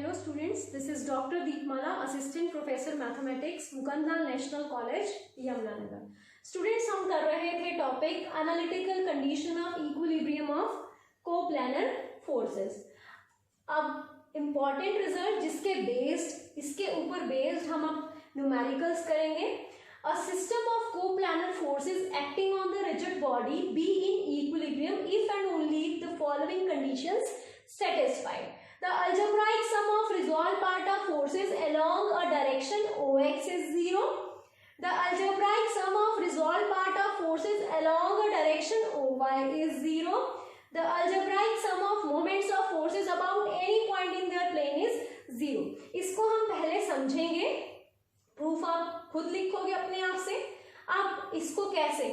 Hello students, this is Dr. Deepmala, Assistant Professor Mathematics, Mukandlal National College, Yamunanagar. Students, हम कर रहे थे topic analytical condition of equilibrium of coplanar forces. अब important result जिसके based इसके ऊपर based हम अब न्यूमेरिकल्स करेंगे. A system of coplanar forces acting on the rigid body be in equilibrium if and only if the following conditions satisfied. The algebraic sum of resolved part of forces along a direction OX is 0. The algebraic sum of resolved part of forces along a direction OY is 0. The algebraic sum of moments of forces about any point in their plane is 0. इसको हम पहले समझेंगे. Proof आप खुद लिखोगे अपने आप से. आप इसको कैसे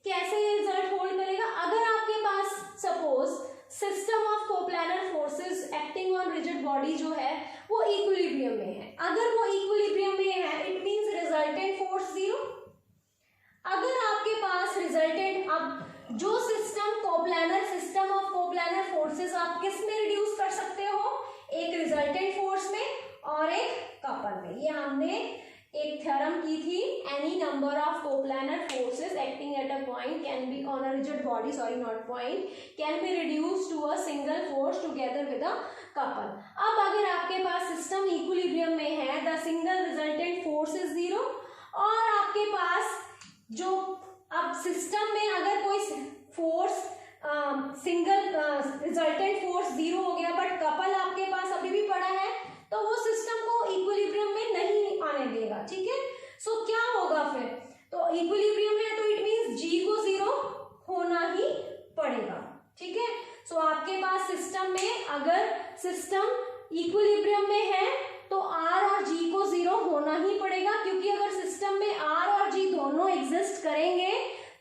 ये रिजल्ट होल्ड करेगा. अगर आपके पास suppose system of coplanar forces acting on rigid body जो है वो इक्विलिब्रियम में है. अगर वो इक्विलिब्रियम में है इट मींस रिजल्टेंट फोर्स 0. अगर आपके पास रिजल्टेंट अब जो सिस्टम ऑफ कोप्लानर फोर्सेस आप किस में रिड्यूस कर सकते हो, एक रिजल्टेंट फोर्स में और एक कपल में. ये हमने एक थ्योरम की थी. Any number of coplanar forces acting at a point can be on a rigid body can be reduce to a single force together with a couple. अब अगर आपके पास सिस्टम इक्विलिब्रियम में है the single resultant force is 0 और आपके पास जो अब सिस्टम में अगर कोई फोर्स सिंगल रिजल्टेंट फोर्स 0 हो गया बट कपल आपके पास अभी भी पड़ा है तो वो सिस्टम को इक्विलिब्रियम में नहीं आने देगा. ठीक है. सो क्या होगा फिर, तो इक्विलिब्रियम है तो इट मींस जी को 0 होना ही पड़ेगा. ठीक है. सो आपके पास सिस्टम में अगर सिस्टम इक्विलिब्रियम में है तो आर और जी को 0 होना ही पड़ेगा, क्योंकि अगर सिस्टम में आर और जी दोनों एग्जिस्ट करेंगे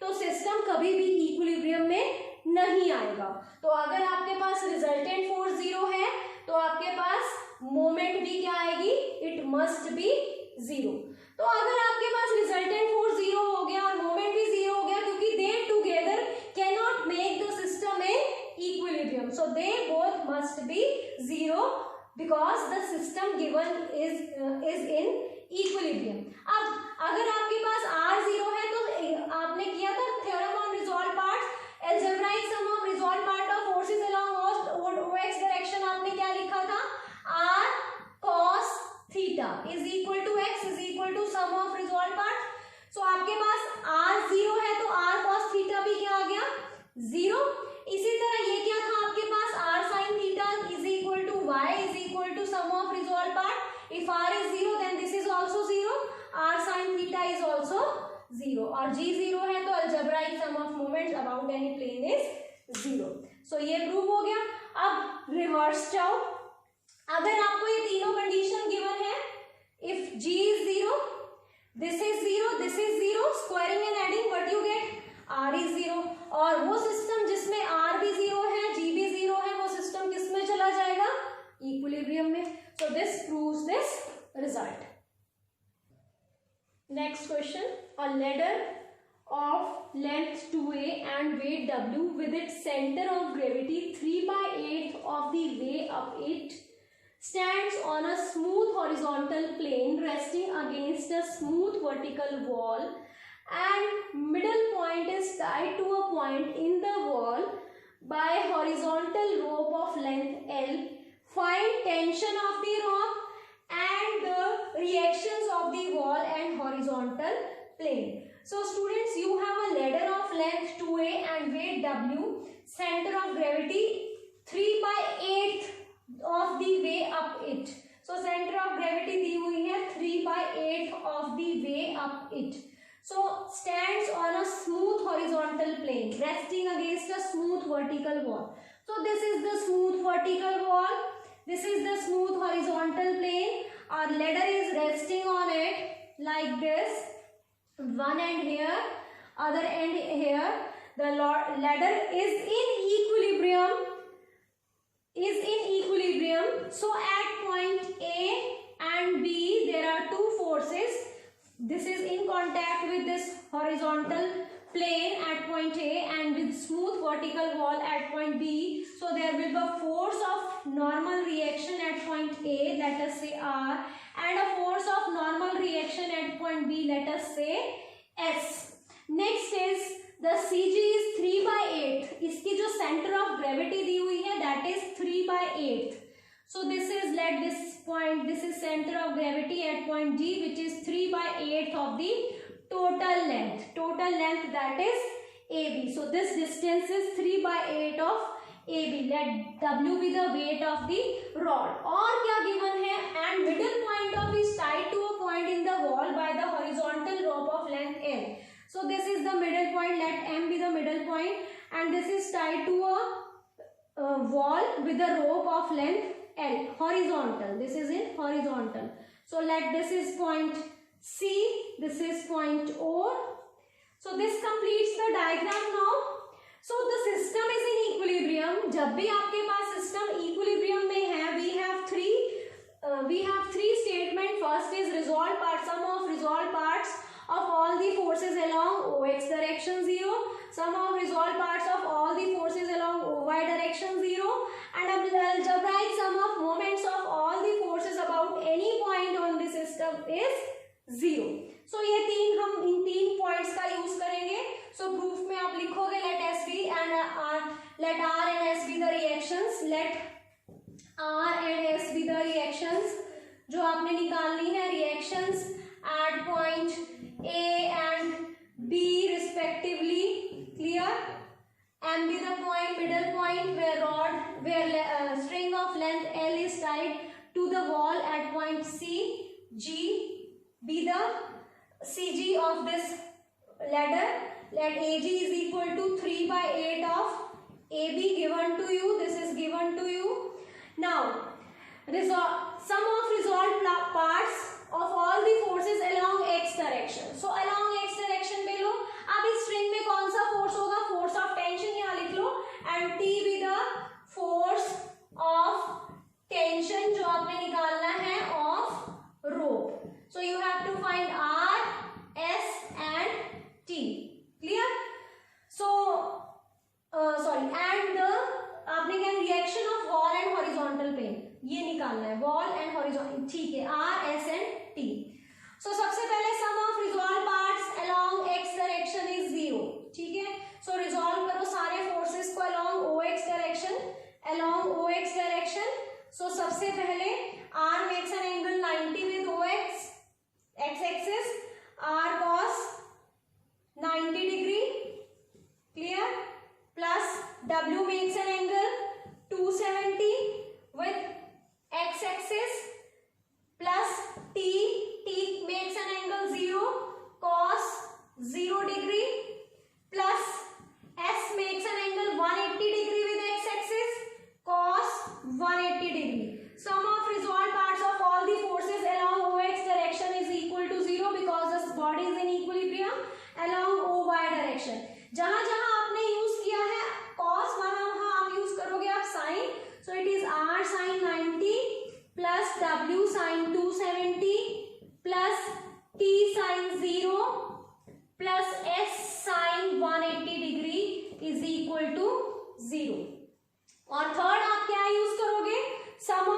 तो सिस्टम कभी भी इक्विलिब्रियम में नहीं आएगा. तो अगर आपके पास रिजल्टेंट फोर्स 0 है तो आपके पास मोमेंट भी क्या आएगी, इट मस्ट बी 0. तो अगर आपके पास रिजल्टेंट फोर्स 0 हो गया और मोमेंट भी 0 हो गया, क्योंकि दे together can not make the system in equilibrium, so they both must be 0 because the system given is in equilibrium. अब अगर आपके पास R0 है तो आपने किया था theorem on resolve parts. Algebraic sum of resolve part of forces along OX direction आपने क्या लिखा था, R cos theta is equal to X is equal to sum of resolved parts. So आपके पास R0 है तो R cos theta भी क्या आ गया 0. इसी तरह ये क्या था आपके पास R sin theta is equal to Y is equal to sum of resolved part. If R is 0 then this is also 0. R sin theta is also 0 और G 0 है तो algebraic sum of moments about any plane is 0. So ये prove हो गया. अब reverse जाओ. अगर आपको ये तीनों कंडीशन गिवन है, if G is 0, this is 0, this is 0, squaring and adding what you get, R is 0. और वो सिस्टम जिसमें R भी 0 है, G भी 0 है, वो सिस्टम किस में चला जाएगा, इक्विलिब्रियम में. So this proves this result. Next question. A ladder of length 2a and weight w with its center of gravity 3/8 of the way up it stands on a smooth horizontal plane resting against a smooth vertical wall and middle point is tied to a point in the wall by horizontal rope of length L. Find tension of the rope and the reactions of the wall and horizontal plane. So students, you have a ladder of length 2a and weight w, center of gravity 3/8 of the way up it. So center of gravity दी हुई है 3/8 of the way up it. So stands on a smooth horizontal plane resting against a smooth vertical wall. So this is the smooth vertical wall. This is the smooth horizontal plane. Our ladder is resting on it like this. One end here, other end here. The ladder is in equilibrium. So at point A and B there are two forces. This is in contact with this horizontal plane at point A and with smooth vertical wall at point B. So there will be a force of normal reaction at point A, that us say R, and a force of normal reaction at point B, let us say S. Next is the CG is 3/8. इसकी जो center of gravity दी हुई है that is 3/8. So this is, let this point, this is center of gravity at point G, which is 3/8 of the total length. Total length, that is AB. So this distance is 3/8 of AB. Let W be the weight of the rod. और क्या given है? And middle point of is tied to a point in the wall by the horizontal rope of length L. So this is the middle point. Let M be the middle point, and this is tied to a wall with a rope of length L, horizontal. This is in horizontal. So let this is point C, this is point O. So this completes the diagram now. So the system is in equilibrium. जब भी आपके पास system equilibrium में है, we have three statement. First is resolved part, sum of resolved parts of all the forces along OX direction 0, sum of resolved parts of all the forces along OY direction 0, and algebraic sum of moments of all the forces about any point on the system is 0. So ये तीन, हम इन तीन points का use करेंगे. So proof में आप लिखोगे let S be and let R and S be the reactions. Let R and S be the reactions जो आपने निकालनी है. Reactions at point A and B respectively. Clear? M be the point, middle point where string of length L is tied to the wall at point C. G be the CG of this ladder. Let AG is equal to 3/8 of AB given to you. This is given to you. Now, sum of resolved parts of all the forces along X direction. So along X direction पे लो. अब इस string में कौन सा force होगा? Force of tension यहाँ लिख लो. And T be the force of tension जो आपने निकालना है of rope. So you have to find R, S and T. Clear? So and the आपने क्या reaction of wall and horizontal plane ये निकालना है. wall and horizontal, ठीक है. R, S and T. So सबसे पहले sum of resolved parts along X direction is 0. ठीक है. So resolve करो सारे forces को along OX direction. So सबसे पहले R makes an angle 90 with OX X axis. R cos 90 degree. Clear? Plus W makes an angle 270 with X axis. Plus T makes an angle 0 cos 0 degree. Plus S makes an angle 180 degree with X axis cos 180 degree. Sum of resolved parts of all the forces along OX direction is equal to 0 because the body is in equilibrium along OY direction. जहां जहां आपने use किया है cos, वहां आप use करोगे आप sin. So it is R sin 90 plus W sin 270 plus T sin 0 plus S sin 180 degree is equal to 0. और थर्ड आप क्या यूज करोगे? Sum of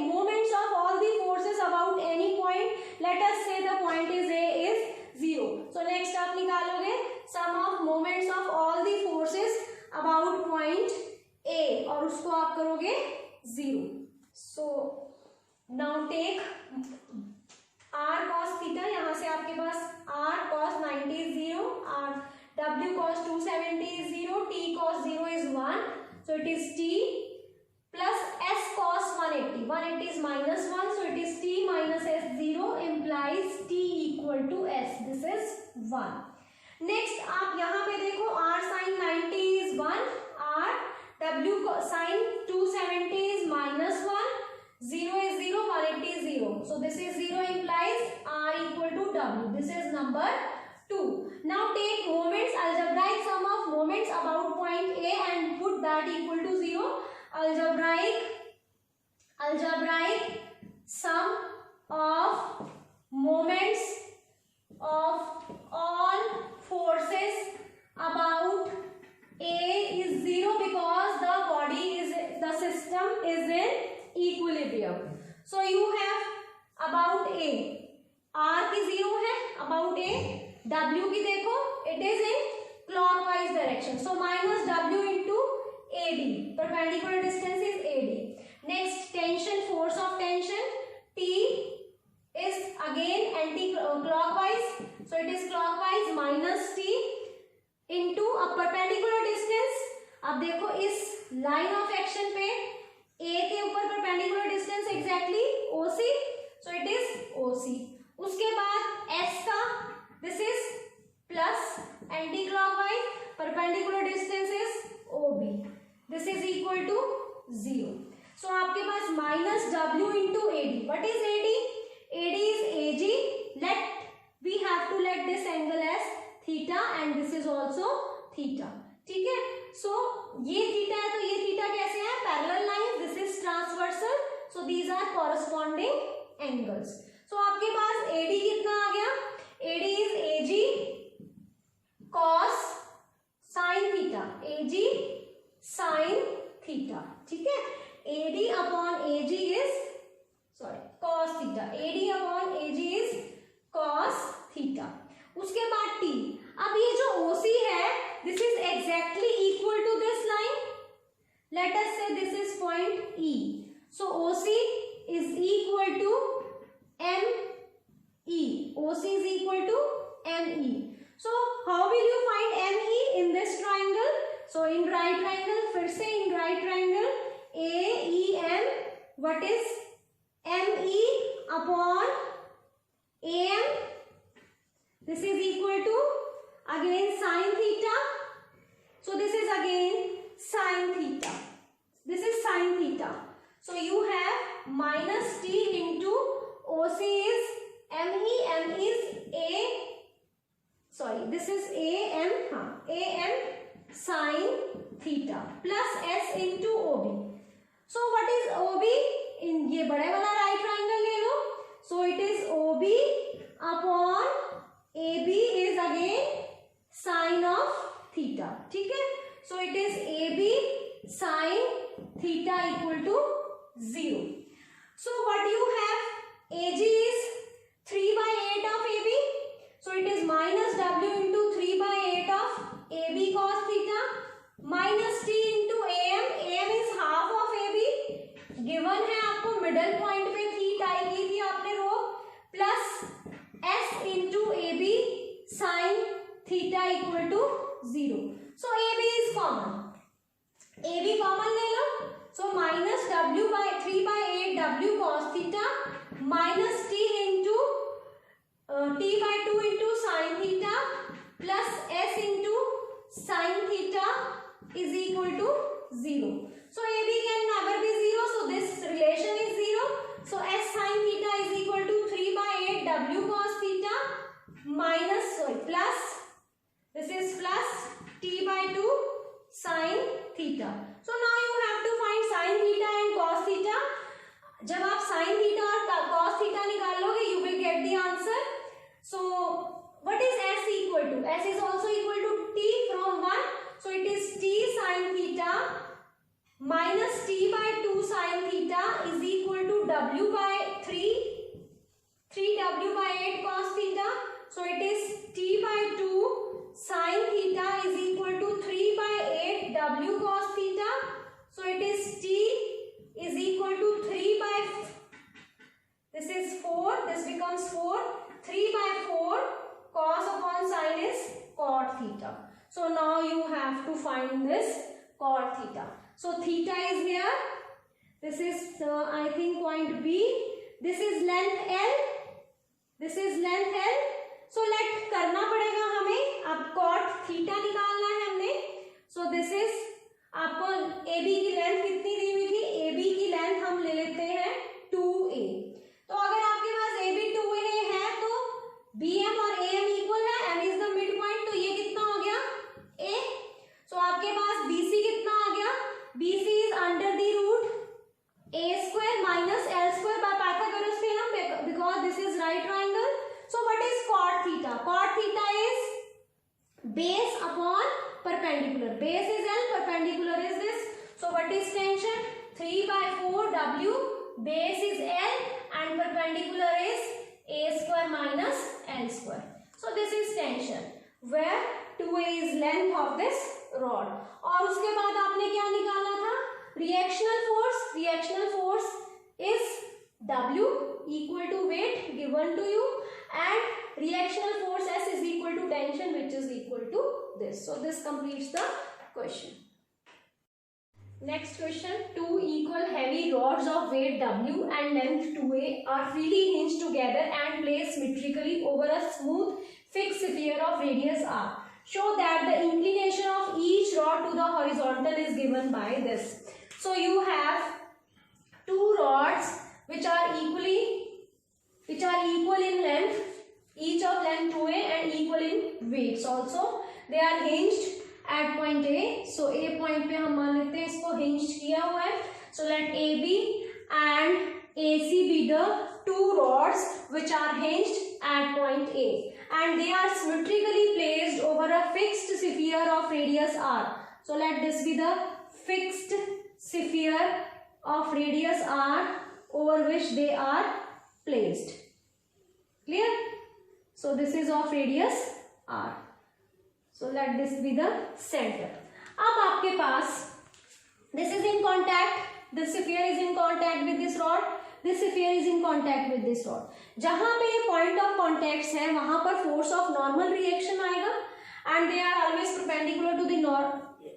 moments of all the forces about any point. Let us say the point is A is 0. So next आप निकालोगे sum of moments of all the forces about point A और उसको आप करोगे 0. So now take R cos theta. यहाँ से आपके पास R cos 90 is 0, R W cos 270 is 0, T cos 0 is 1. So it is T plus S cos 180. 180 is minus 1. So it is T minus S 0 implies T equal to S. This is 1. Next आप यहाँ पे देखो R sin 90 is 1. R W sin 270 is minus 1. 0 is 0. 180 is 0. So this is 0 implies R equal to W. This is number 2. Now take moments, algebraic sum of moments about point A and put that equal to 0. Algebraic sum of moments of all forces about A is 0 because the system is in equilibrium. अब. So you have about A, R की 0 है, about A. W की देखो, it is in clockwise direction. So minus W into AD. Perpendicular distance is AD. Next, tension, force of tension. T is again anti-clockwise. So it is clockwise minus T into a perpendicular distance. अब देखो इस line of action पे A के ऊपर perpendicular distance exactly OC. So it is OC. उसके बाद S का this is plus anti-clockwise, perpendicular distance is OB. This is equal to 0. So आपके पास minus W into AD. What is AD? AD is AG. We have to let this angle as theta and this is also theta. ठीक है? So ये theta है तो ये theta कैसे है? Parallel lines. This is transversal. So these are corresponding angles. So आपके पास AD कितना आ गया? AD is AG cos sin theta. AG sin theta. ठीक है? AD upon AG is cos theta. AD upon AG is cos theta. उसके बाद T. अब ये जो OC है, this is exactly equal to this line. Let us say this is point E. So OC is equal to ME. OC is equal to ME. So how will you find ME in this triangle? So in right triangle, फिर से in right triangle, AEM, what is ME upon AM? This is equal to again sin theta. So this is again sin theta. This is sin theta. So you have minus T into OC is ME. M is this is AM. AM sin theta plus S into OB. So what is OB? In ये बड़े वाला right triangle ले लो. So it is OB upon AB is again sin of theta. ठीक है? So it is AB sin theta equal to 0. So what you have? AG is 3 by 8 of AB. So it is minus W into 3 by 8 of AB cos theta minus T into AM. AM is half of AB. Given है आपको middle point पे theta की थी आपने रो plus S into AB sin theta equal to 0. So AB is common. AB common ले लो. So minus W by 3 by 8 W cos theta minus T into T by 2 into sin theta plus S into sin theta is equal to 0. So AB can never be 0. So this relation is 0. So S sin theta is equal to 3 by 8 W cos theta minus plus this is plus T by 2 sin theta. So now you have to find sin theta and cos theta. जब आप sin theta और cos theta निकाल लोगे, you will get the answer. So what is S equal to? S is also equal to T from 1. So it is T sin theta minus T by 2 sin theta is equal to W by 3 W by 8 cos theta. So it is T by 2 sin theta is equal to 3 by 8 W cos theta. So it is T is equal to 3 by this is 4. This becomes 4. 3 by 4 cos upon sin is cot theta. So now you have to find this cot theta. So theta is here. This is I think point B. This is length L. This is length L. So let करना पड़ेगा हमें. अब cot theta निकालना है हमने. So this is आपको AB की length कितनी दी हुई थी? AB की लेंथ हम ले लेते हैं 2A. तो अगर आपके पास AB 2A है तो BM और AM इक्वल है. M is the midpoint. तो ये कितना हो गया? A. So आपके पास BC कितना आ गया? BC is under the root A square minus L square by Pythagoras theorem because this is right triangle. So what is cot theta? Cot theta is base upon perpendicular. Base is L, perpendicular is this. So what is tension? 3 by 4 W base is L and perpendicular is A square minus L square. So this is tension where 2A is length of this rod. और उसके बाद आपने क्या निकालना था? Reactional force. Reactional force is W equal to weight given to you, and reactional force S is equal to tension, which is equal to this. So this completes the question. Next question. Two equal heavy rods of weight W and length 2A are freely hinged together and placed symmetrically over a smooth fixed sphere of radius R. Show that the inclination of each rod to the horizontal is given by this. So you have two rods which are equal in length, each of length 2A and equal in weights also. They are hinged at point A. So A point पे हम मान लेते हैं इसको hinged किया हुआ है. So let AB and AC be the two rods which are hinged at point A, and they are symmetrically placed over a fixed sphere of radius R. So let this be the fixed sphere of radius R over which they are placed. Clear? So this is of radius R. So let this be the center. अब आपके पास this is in contact, this sphere is in contact with this rod, this sphere is in contact with this rod. जहाँ पे ये point of contacts है वहाँ पर force of normal reaction आएगा, and they are always perpendicular to the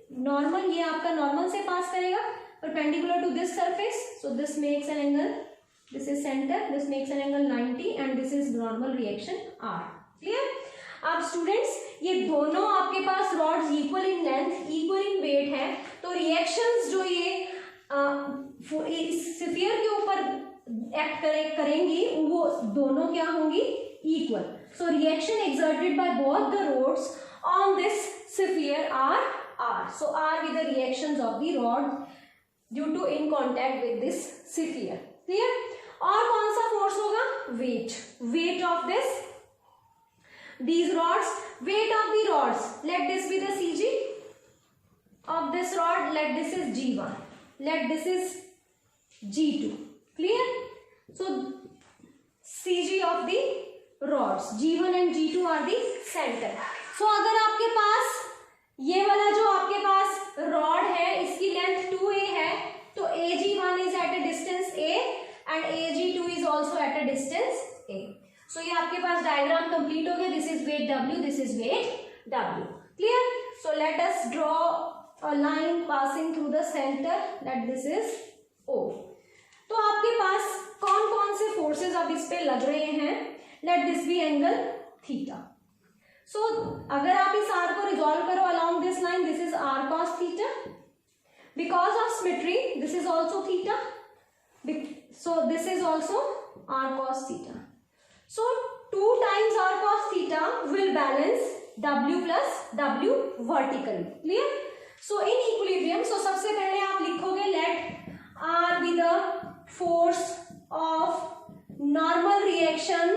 normal. ये आपका normal से pass करेगा perpendicular to this surface. So this makes an angle, this is center, this makes an angle 90, and this is normal reaction R. Clear? अब students ये दोनों आपके पास rods equal in length equal in weight है, तो reactions जो ये sphere के ऊपर एक्ट करेंगी वो दोनों क्या होंगी? Equal. So reaction exerted by both the rods on this sphere are R. So R with the reactions of the rod due to in contact with this sphere. Clear? और कौन सा फोर्स होगा? Weight. Weight of this these rods, weight of the rods, let this be the CG of this rod, let this is G1, let this is G2. Clear? So CG of the rods, G1 and G2 are the center. So अगर आपके पास ये वाला जो आपके पास rod है इसकी length 2A है, तो AG1 is at a distance A and AG2 is also at a distance A. So ये आपके पास डायग्राम कंप्लीट हो गया. This is weight W, this is weight W. Clear? So let us draw a line passing through the centre, let this is O. तो आपके पास कौन कौन से forces अब इस पे लग रहे हैं? Let this be angle theta. So अगर आप इस R को रिजॉल्व करो along this line, this is R cos theta. Because of symmetry this is also theta, so this is also R cos theta. So 2 times R cos theta will balance W plus W vertically. Clear? So in equilibrium, so सबसे पहले आप लिखोगे let R be the force of normal reaction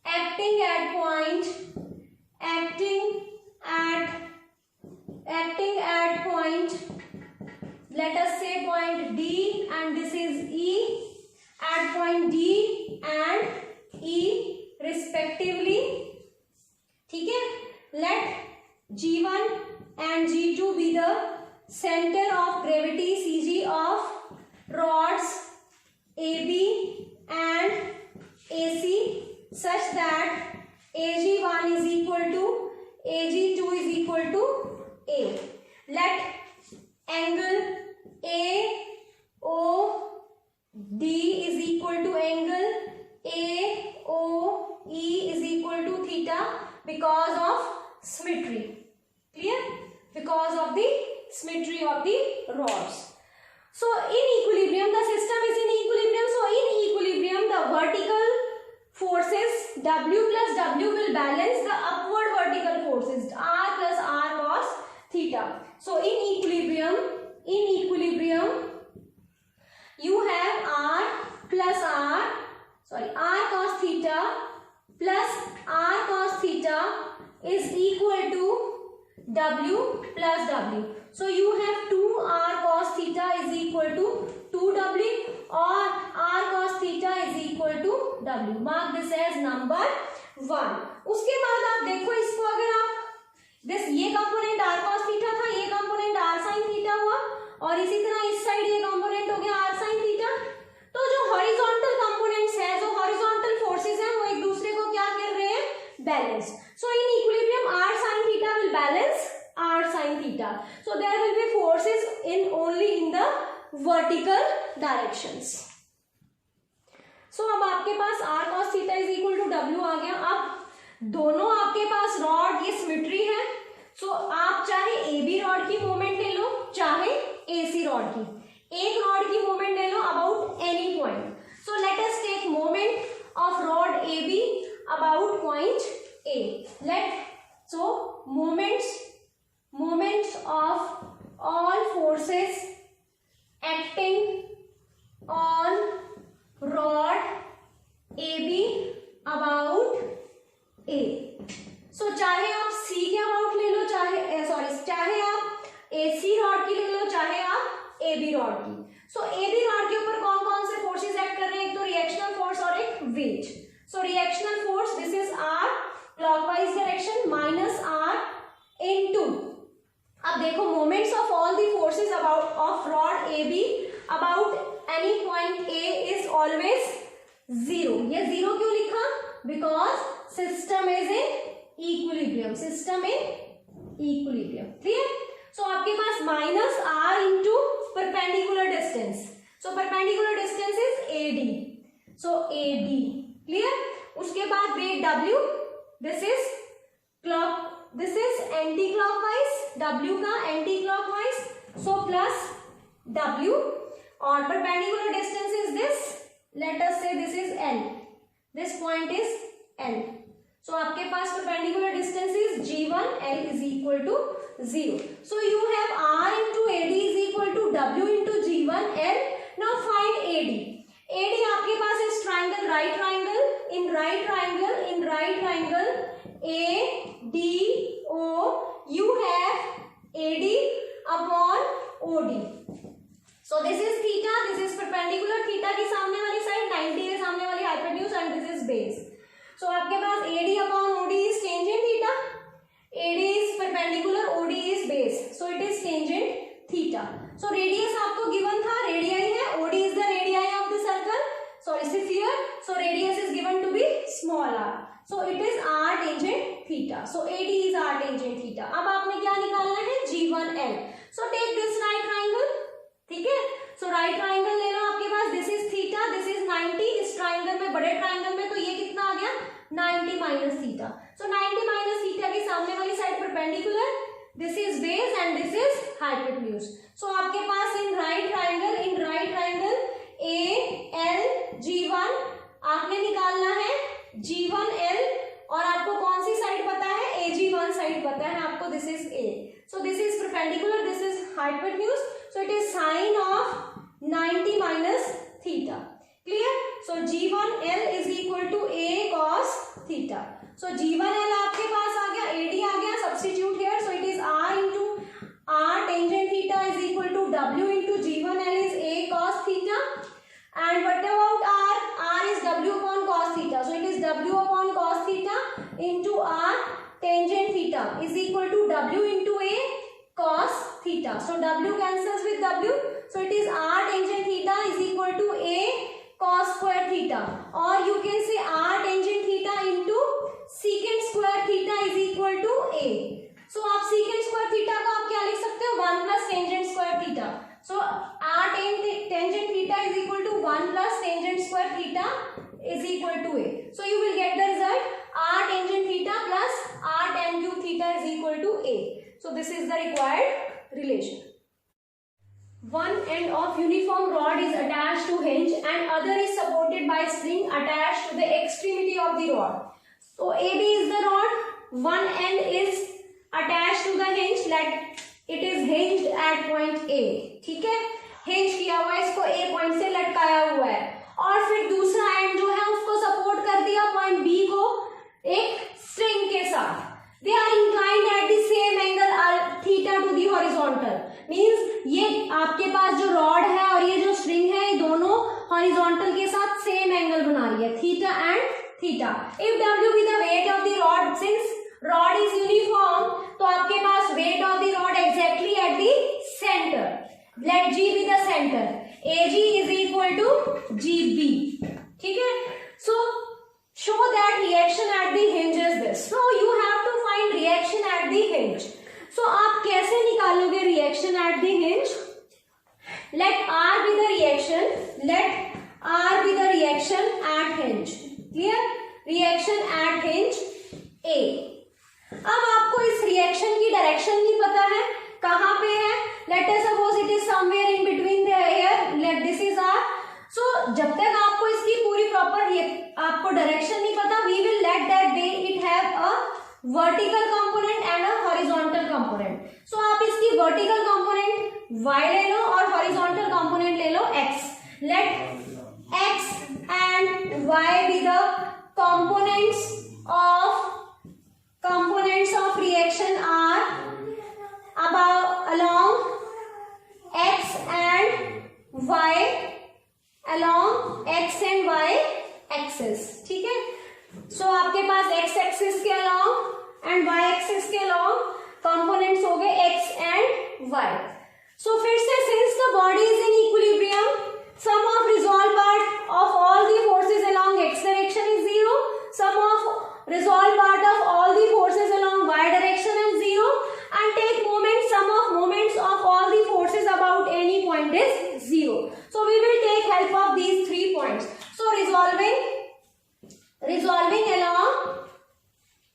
acting at point let us say point D, and this is E at point D and E respectively. ठीक है? Let G1 and G2 be the center of gravity CG of rods AB and AC such that AG1 is equal to AG2 is equal to A. Let angle AOD is equal to angle AOE is equal to theta because of symmetry. Clear? Because of the symmetry of the rods. So in equilibrium, the system is in equilibrium. So in equilibrium, the vertical forces W plus W will balance the upward vertical forces R plus R cos theta. So in equilibrium, you have R cos theta plus R cos theta is equal to W plus W. So you have 2 R cos theta is equal to 2W और r cos theta is equal to w. Mark this as number 1. उसके बाद आप देखो इसको, अगर आप ये component r cos theta था, ये कंपोनेंट r sin थीटा हुआ, और इसी तरह इस साइड ये कंपोनेंट हो गया r sin थीटा. तो जो हॉरिजॉन्टल कंपोनेंट्स है, जो हॉरिजॉन्टल फोर्सेस हैं, वो एक दूसरे को क्या कर रहे हैं, balance. So in equilibrium r sin theta will balance r sin theta. So there will be forces in only in the vertical directions. So अब आपके पास r cos theta is equal to w आ गया. अब दोनों आपके पास rod ये symmetry है. So आप चाहे AB रॉड की मोमेंट ले लो, चाहे AC रॉड की. एक रॉड की मोमेंट ले लो about any point. So let us take moment of rod AB about point A. Moments of all forces acting on rod AB about A. So चाहे आप C के about ले लो, चाहे आप AC रॉड की ले लो, चाहे आप AB रॉड की. So AB रॉड के ऊपर कौन कौन से फोर्सेस एक्ट कर रहे हैं, एक तो रिएक्शनल फोर्स और एक weight. So reactional force this is R clockwise direction minus R into. अब देखो moments of all the forces about of rod AB about any point A is always 0. ये 0 क्यों लिखा, because system is in equilibrium. Clear. So आपके पास minus R into perpendicular distance. So perpendicular distance is AD. So AD. Clear. उसके बाद weight W. This is anticlockwise, W का anti clockwise. So plus W और perpendicular distance is this. Let us say this is L. This point is L. So आपके पास perpendicular distance is G1, L is equal to 0. So you have R into AD is equal to W into G1, L. Now find AD. AD आपके पास is triangle, right triangle. In right triangle ADO you have AD upon OD. So this is theta, this is perpendicular. theta की सामने वाली side 90 है, सामने वाली hypotenuse, and this is base. So आपके पास AD upon OD is tangent theta. AD is perpendicular, OD is base. So it is tangent theta. So radius आपको given था, radii है. OD is the radii of the circle. Sorry, sphere. So radius is given to be small r. So it is r tangent theta. So AD is r tangent theta. अब आपने क्या निकालना है, G1L. So take this right triangle. ठीक है. So right triangle ले लो आपके पास. This is theta, this is 90. इस ट्राइंगल में, बड़े ट्राइंगल में, तो ये कितना आ गया, 90 minus theta. So 90 minus theta की सामने वाली side perpendicular. This is base and this is hypotenuse. So आपके पास in right triangle AL G1 आपने निकालना है G1L, और आपको कौन सी साइड पता है, AG1 साइड पता है आपको. This is A. So this is perpendicular, this is hypotenuse. So it is sine of 90 minus theta. Clear? So G1L is equal to A cos theta. So G1L आपके पास आ गया, AD आ गया. Substitute here. So it is R into R tangent theta is equal to W into G1L is A cos theta. And what about R? R is W upon cos theta. So it is W upon cos theta into R tangent theta is equal to W into A cos theta. So W cancels with W. So it is R tangent theta is equal to A cos square theta. Or you can say R tangent theta into secant square theta is equal to A. So आप secant square theta को आप क्या लिख सकते हो, 1 plus tangent square theta. So R tangent theta is equal to 1 plus tangent square theta is equal to A. So you will get the result R tangent theta plus R tan cube theta is equal to A. So this is the required relation. One end of uniform rod is attached to hinge and other is supported by string attached to the extremity of the rod. So AB is the rod, one end is attached to the hinge, like it is hinged at point A. ठीक है, hinge किया हुआ है, इसको A point से लटकाया हुआ है, और फिर दूसरा एंड जो है उसको सपोर्ट कर दिया पॉइंट B को एक स्ट्रिंग के साथ. They are inclined at the same angle theta to the horizontal. Means ये आपके पास जो रॉड है और ये जो स्ट्रिंग है, ये दोनों के साथ सेम एंगल बना रही है, theta and theta. If W be the weight of the rod, since rod is uniform, तो आपके पास weight of the rod exactly at the center. Let G be the center. AG is equal to GB. ठीक है? So show that reaction at the hinge is this. So you have to find reaction at the hinge. So आप कैसे निकालोगे reaction at the hinge? Let R be the reaction. Let R be the reaction at hinge. Clear? Reaction at hinge A. अब आपको इस reaction की direction नहीं पता है, कहाँ पे है. Let us suppose it is somewhere in between the here. Let this is R. So जब तक आपको इसकी पूरी प्रॉपर आपको डायरेक्शन नहीं पता, we will let that day it have a vertical component and a horizontal component. So आप इसकी vertical component y ले लो और horizontal component ले लो x. Let x and y be the components of reaction are along x and y axis. ठीक है? So आपके पास x axis के along and y axis के along components हो गए x and y. So फिर से since the body is in equilibrium, sum of resolved part of all the forces along x direction is 0. Sum of resolved part of all the forces along y direction is 0. And take moments, sum of moments of all the forces about any point is 0. So we will take help of these 3 points. So resolving along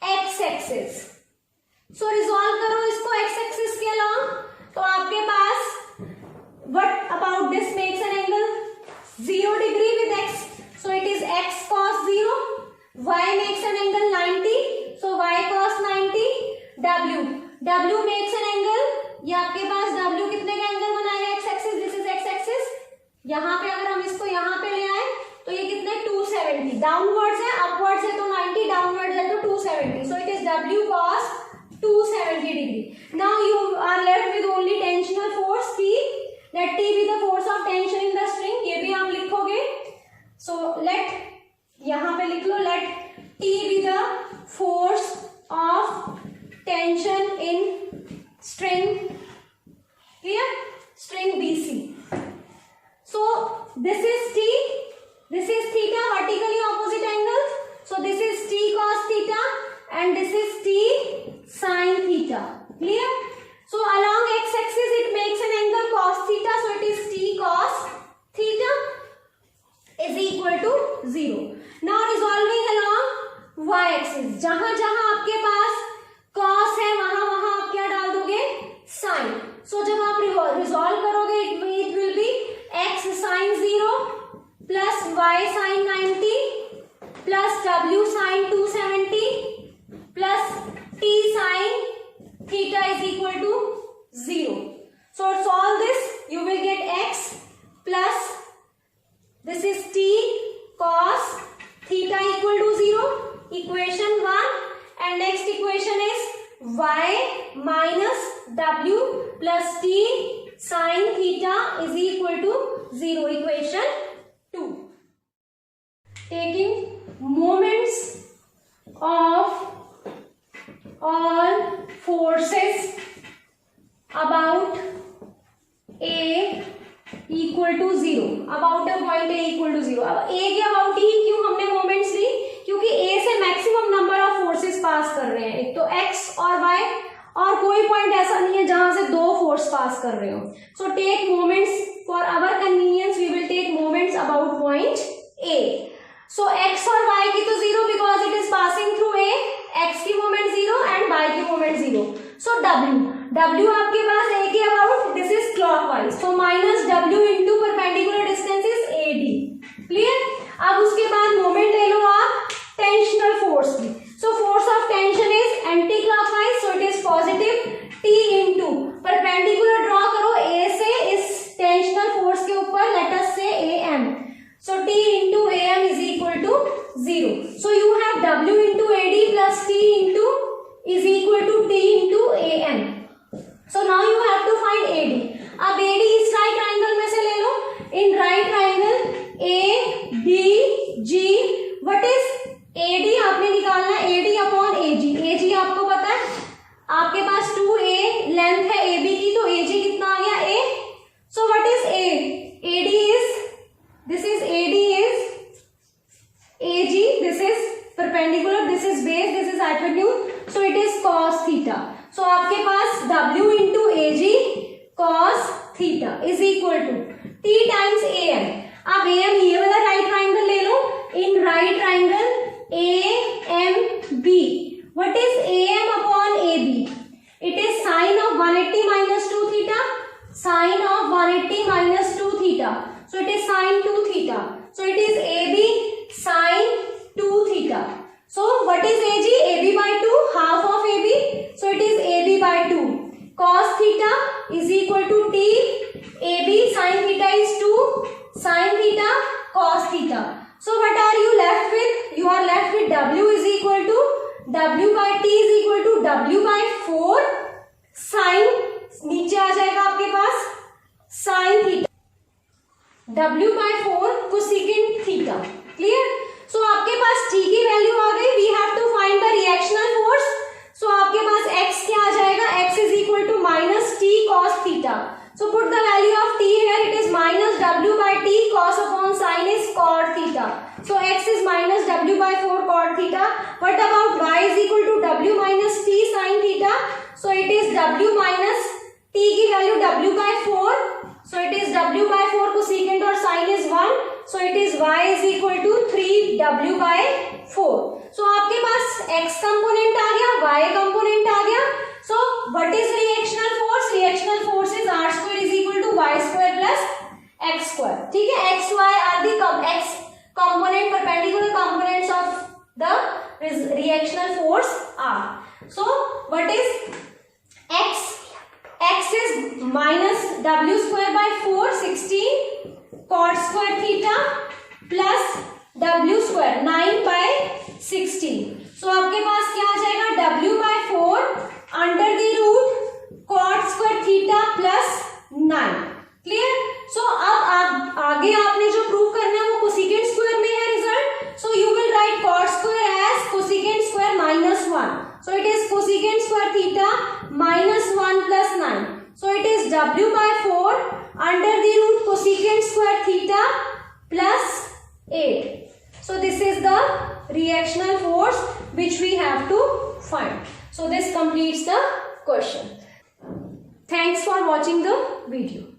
x axis. So resolve करो इसको x axis के along. तो आपके पास what about this makes an angle 0 degree with x. So it is x cos 0. Y makes an angle 90. So y cos 90. W makes an angle. ये आपके पास W कितने का angle बनाएगा x axis. This is x axis. यहाँ पे अगर हम इसको यहाँ पे ले आए तो ये कितने 270. डाउनवर्ड्स है, अपवर्ड्स है तो 90, डाउनवर्ड्स है तो 270. So it is W cos 270 degree. Now you are left with only tensional force T. Let T be the force of tension in the string. ये भी आप लिखोगे. So let यहाँ पे लिख लो, let T be the force of tension in string. Clear? String BC. So this is T. This is theta, vertically opposite angle. So this is T cos theta and this is T sin theta. Clear? So along x axis it makes an angle cos theta. So it is T cos theta is equal to 0. Now resolving along y axis. जहां जहां आपके पास cos है वहां वहां आप क्या डाल दोगे? sin. So जब आप resolve करोगे it will be x sin 0 plus y sin 90 plus w sin 270 plus t sin theta is equal to 0. So solve this, you will get x plus this is t cos theta equal to 0, equation 1, and next equation is y minus w plus t sin theta is equal to 0, equation 2. Taking moments of all forces about A equal to 0, about a point A equal to 0. अब A के about ही क्यों हमने moments ली? क्योंकि A से maximum number of forces पास कर रहे हैं, एक तो X और Y, और कोई पॉइंट ऐसा नहीं है जहां से 2 फोर्स पास कर रहे हो. So take moments for our convenience, we will take moments about point A. So X और Y की तो 0 because it is passing through A. X की मोमेंट 0 एंड Y की मोमेंट 0. सो W आपके पास A के अबाउट, this is clockwise, so minus W into perpendicular distance is AD. Clear? अब उसके बाद मोमेंट ले लो आप टेंशनल फोर्स की. So force of tension is anti clockwise, so it is positive T into perpendicular draw करो A से इस tensional force के ऊपर, लेट अस से AM. So T into AM is equal to 0. So you have W into AD plus T into is equal to T into AM. So now you have to find AD. अब AD इस right triangle में से ले लो. In right triangle ADG, what is AD आपने निकालना है AD upon AG, AG आपको पता है आपके पास 2A लेंथ है AB की, तो AG कितना आ गया A, so what is A, AD is, this is AD is AG, this is perpendicular, this is base, this is hypotenuse, so it is cos theta. So आपके पास W into AG cos theta is equal to T times AM. अब AM ये वाला right triangle ले लो, in right triangle AMB, what is AM upon AB? It is sin of 180 minus 2 theta, sin of 180 minus 2 theta, so it is sin 2 theta, so it is AB sin 2 theta. So what is AG? AB by 2, half of AB, so it is AB by 2. Cos theta is equal to T, AB sin theta is 2, sin theta cos theta. So what are you left with? You are left with W is equal to W by T is equal to W by 4 sin, नीचे आ जाएगा आपके पास sin theta, W by 4 cosecant theta. Clear? So आपके पास T की value आ गई, we have to find the reactional force. So आपके पास x क्या आ जाएगा, x is equal to minus T cos theta. So put the value of T here, it is minus W by T cos upon sin is cot theta. So x is minus W by 4 cot theta. What about y is equal to W minus T sin theta? So it is W minus T की value W by 4. So it is W by 4 cosecant और sin is 1. So it is y is equal to 3W by 4. So आपके पास x component आ गया, y component आ गया. So what is reactional force? Reactional force is r square is equal to y square plus x square. ठीक है, x y are the x component, perpendicular components of the reactional force r. So what is x? X is minus W square by 4, 16 cot square theta plus W square 9 by 16. So आपके पास क्या आ जाएगा, W by 4 under the root cot square theta plus 9. Clear? So अब आगे आपने जो prove करना है वो cosecant square में है result. So you will write cot square as cosecant square minus 1. So it is cosecant square theta minus 1 plus 9. So it is W by 4 under the root cosecant square theta plus 8. So this is the reactional force which we have to find. So this completes the question. Thanks for watching the video.